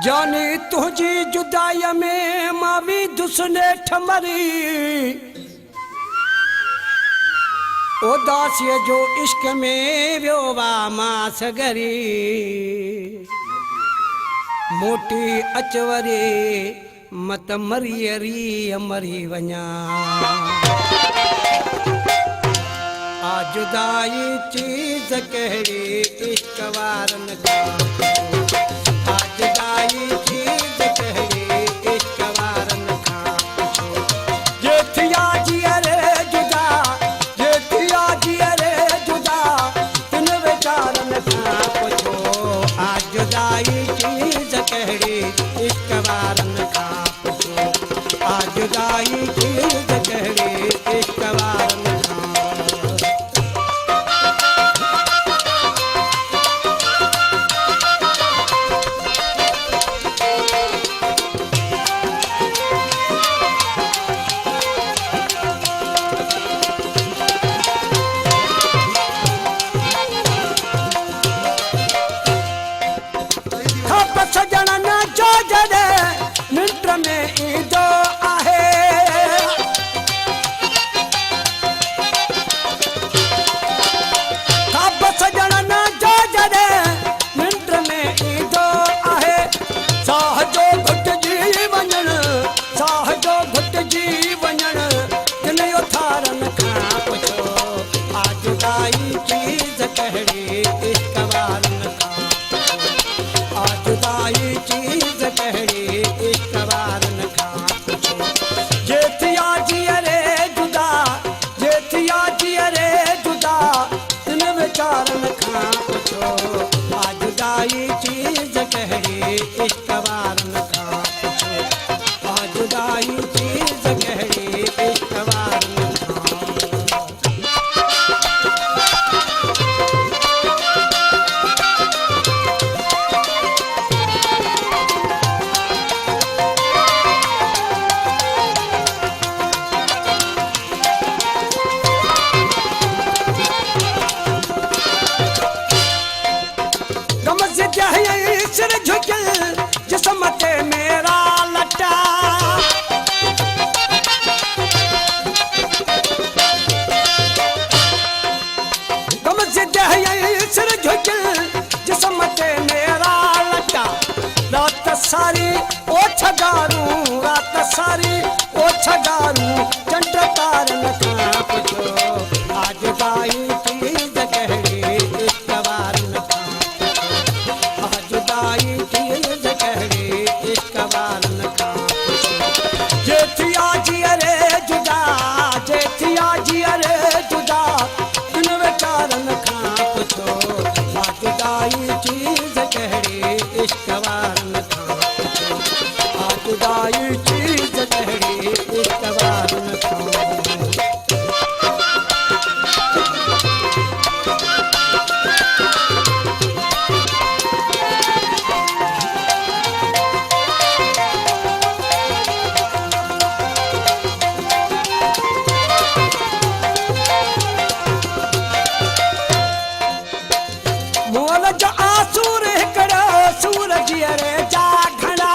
जानी तुझी जुदाई में मावी दुसने ठमरी उदासीअ जो इश्क में व्योवा मास गरी मोटी अचवरे मत मरियरी मरी वञा आ जुदाई चीज कहिड़ी इश्क वारन खां आ जुदाई चीज कहिड़ी इश्क वारन खां जे थिया जीअरे जुदा जे थिया जीअरे जुदा तिन वीचारन खां पुछो आ जुदाई चीज कहिड़ी इश्क वारन खां पुछो आ जुदाई चीज कहिड़ी इश्क वारन खां सजण न जो जॾे निंड में ईंदो आहे खप सजण न जो जॾे निंड में ईंदो आहे साह जो घुटिजी वञण साह जो घुटिजी वञण तिन उथारन खां पुछो आ जुदाई चीज कहिड़ी इश्क वारन खां आ जुदाई चीज कहिड़ी इश्क वारन खां पुछो जे थिया जीअरे जुदा जे थिया जीअरे जुदा तिन वीचारन खां पुछो आ जुदाई चीज कहिड़ी इश्क वारन खां पुछो आ जुदाई चीज कहिड़ी इश्क वारन खां सिर झुकल जिस्म ते मेरा लटा गम से सिर झुकल जिस्म ते मेरा लटा रात सारी ओछ गारू रात सारी ओछ गारू चंड तारन खां पुछो आ जुदाई चीज कहिड़ी इश्क वारन खां आ जुदाई चीज कहिड़ी इश्क वारन खां जे थिया जीअरे जुदा जे थिया जीअरे जुदा तिन वीचारन खां पुछो आ जुदाई चीज कहिड़ी इश्क वारन खां पुछो आ जुदाई चीज कहिड़ी इश्क वारन खां मोल जो आसूर हिकिड़ो सूरज रे जा घड़ा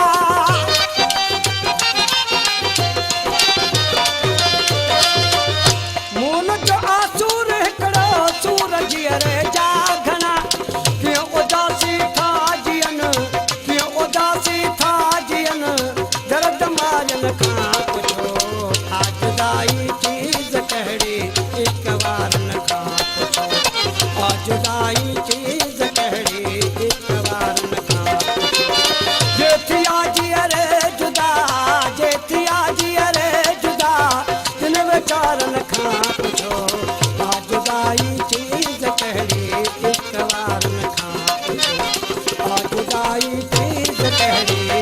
मोल जो आसूर हिकिड़ो सूरज रे जा घड़ा कीअं उदासी था जियन कीअं उदासी था जियन दर्द मारन खां पुछो आ जुदाई चीज कहिड़ी इश्क वारन खां पुछो आ जुदाई चीज कहिड़ी इश्क वारन खां जे थिया जीअरे जुदा जे थिया जीअरे जुदा तिन वीचारन खां पुछो आ जुदाई चीज कहिड़ी इश्क वारन खां पुछो आ जुदाई चीज कहिड़ी